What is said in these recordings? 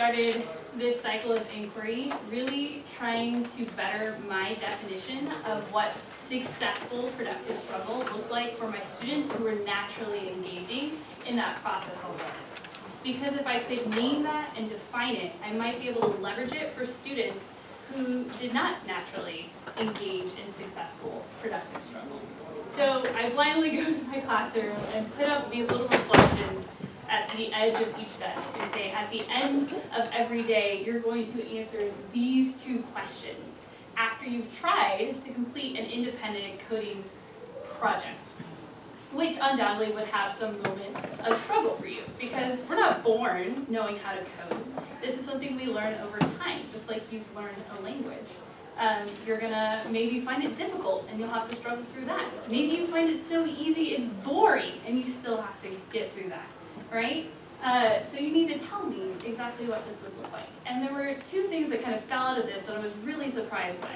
started this cycle of inquiry really trying to better my definition of what successful productive struggle looked like for my students who were naturally engaging in that process already. Because if I could name that and define it, I might be able to leverage it for students who did not naturally engage in successful productive struggle. So I blindly go to my classroom and put up these little reflections at the edge of each desk and say, at the end of every day, you're going to answer these 2 questions after you've tried to complete an independent coding project, which undoubtedly would have some moment of struggle for you, because we're not born knowing how to code. This is something we learn over time, just like you've learned a language. You're gonna maybe find it difficult and you'll have to struggle through that. Maybe you find it so easy it's boring and you still have to get through that, right? So you need to tell me exactly what this would look like. And there were 2 things that kind of fell out of this that I was really surprised by.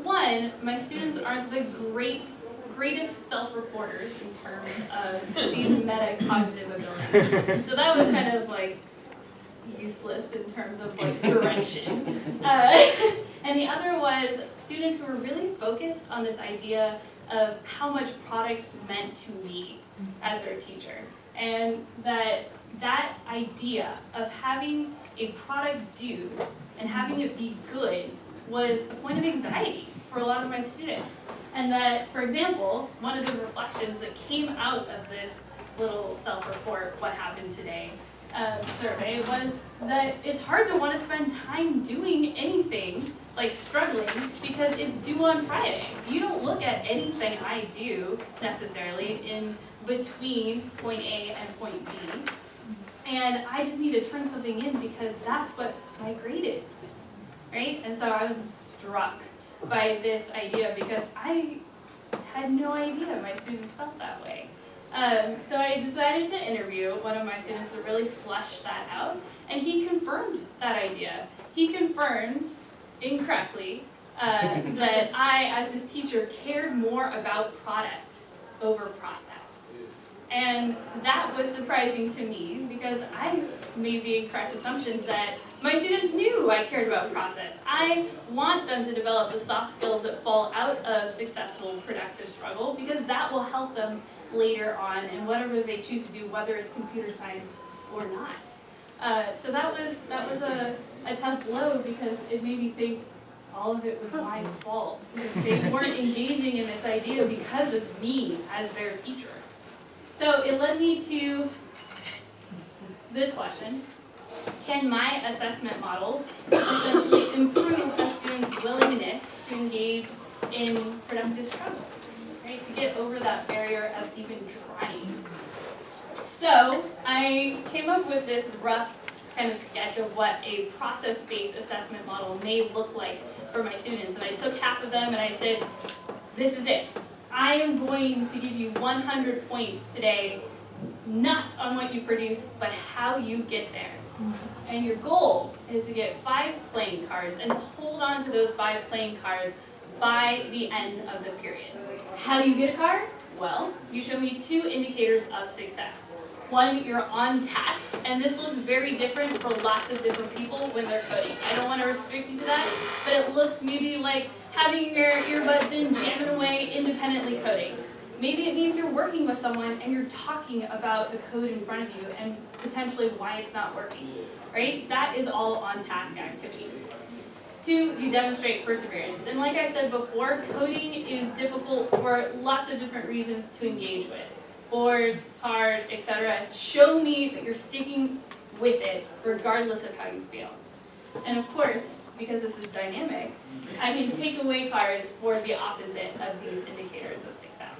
One, my students aren't the greatest self-reporters in terms of these metacognitive abilities. So that was kind of like useless in terms of like direction. And the other was students who were really focused on this idea of how much product meant to me as their teacher. And that idea of having a product due and having it be good was a point of anxiety for a lot of my students. And that, for example, one of the reflections that came out of this little self-report, What Happened Today, survey was that it's hard to want to spend time doing anything, like struggling, because it's due on Friday. You don't look at anything I do, necessarily, in between point A and point B. And I just need to turn something in because that's what my grade is, right? And so I was struck by this idea because I had no idea my students felt that way. So I decided to interview one of my students to really flesh that out, and he confirmed that idea. He confirmed, incorrectly, that I, as his teacher, cared more about product over process. And that was surprising to me because I made the incorrect assumption that my students knew I cared about process. I want them to develop the soft skills that fall out of successful productive struggle because that will help them later on in whatever they choose to do, whether it's computer science or not. So that was a tough blow because it made me think all of it was my fault. They weren't engaging in this idea because of me as their teacher. So it led me to this question. Can my assessment model essentially improve a student's willingness to engage in productive struggle, right? To get over that barrier of even trying. So I came up with this rough kind of sketch of what a process-based assessment model may look like for my students. And I took half of them and I said, this is it. I am going to give you 100 points today, not on what you produce, but how you get there. And your goal is to get 5 playing cards and to hold on to those 5 playing cards by the end of the period. How do you get a card? Well, you show me 2 indicators of success. One, you're on task, and this looks very different for lots of different people when they're coding. I don't want to restrict you to that, but it looks maybe like having your earbuds in, jamming away, independently coding. Maybe it means you're working with someone and you're talking about the code in front of you and potentially why it's not working, right? That is all on-task activity. 2, you demonstrate perseverance. And like I said before, coding is difficult for lots of different reasons to engage with. Bored, hard, etc. Show me that you're sticking with it regardless of how you feel. And of course, because this is dynamic, I can take away cards for the opposite of these indicators of success.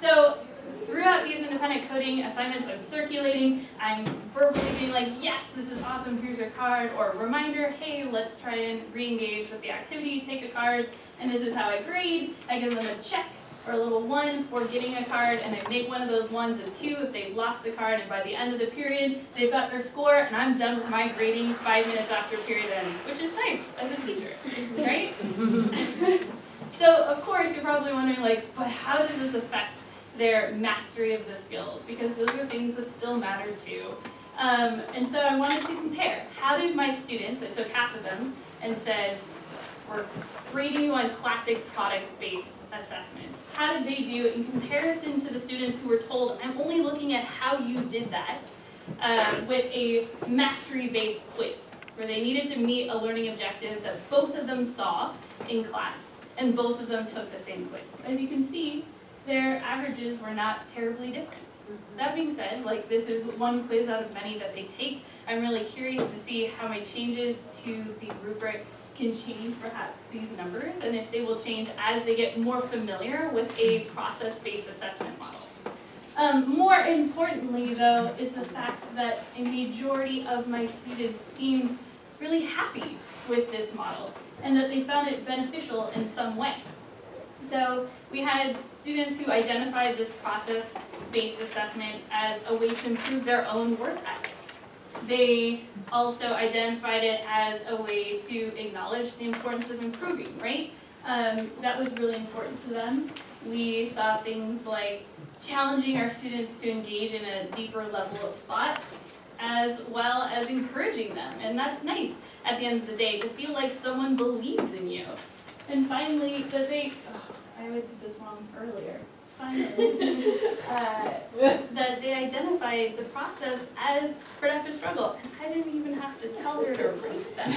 So throughout these independent coding assignments, I'm circulating, I'm verbally being like, yes, this is awesome, here's your card, or a reminder, hey, let's try and re-engage with the activity, take a card, and this is how I grade. I give them a check or a little 1 for getting a card, and I make one of those 1s a 2 if they've lost the card, and by the end of the period, they've got their score, and I'm done with my grading 5 minutes after period ends, which is nice as a teacher, right? So, of course, you're probably wondering, like, but how does this affect their mastery of the skills? Because those are things that still matter too. And so I wanted to compare, how did my students, I took half of them and said, we're grading you on classic product-based assessments. How did they do in comparison to the students who were told, I'm only looking at how you did that, with a mastery-based quiz, where they needed to meet a learning objective that both of them saw in class, and both of them took the same quiz. As you can see, their averages were not terribly different. That being said, like, this is one quiz out of many that they take. I'm really curious to see how my changes to the rubric can change perhaps these numbers, and if they will change as they get more familiar with a process-based assessment model. More importantly, though, is the fact that a majority of my students seemed really happy with this model, and that they found it beneficial in some way. So we had students who identified this process-based assessment as a way to improve their own work ethic. They also identified it as a way to acknowledge the importance of improving, right? That was really important to them. We saw things like challenging our students to engage in a deeper level of thought, as well as encouraging them. And that's nice at the end of the day, to feel like someone believes in you. And finally, that they, I did this wrong earlier. Finally, that they identified the process as productive struggle, and I didn't even have to tell her to write that.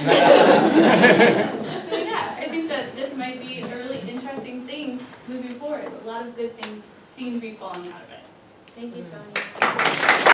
So yeah, I think that this might be a really interesting thing moving forward. A lot of good things seem to be falling out of it. Thank you, Sonia.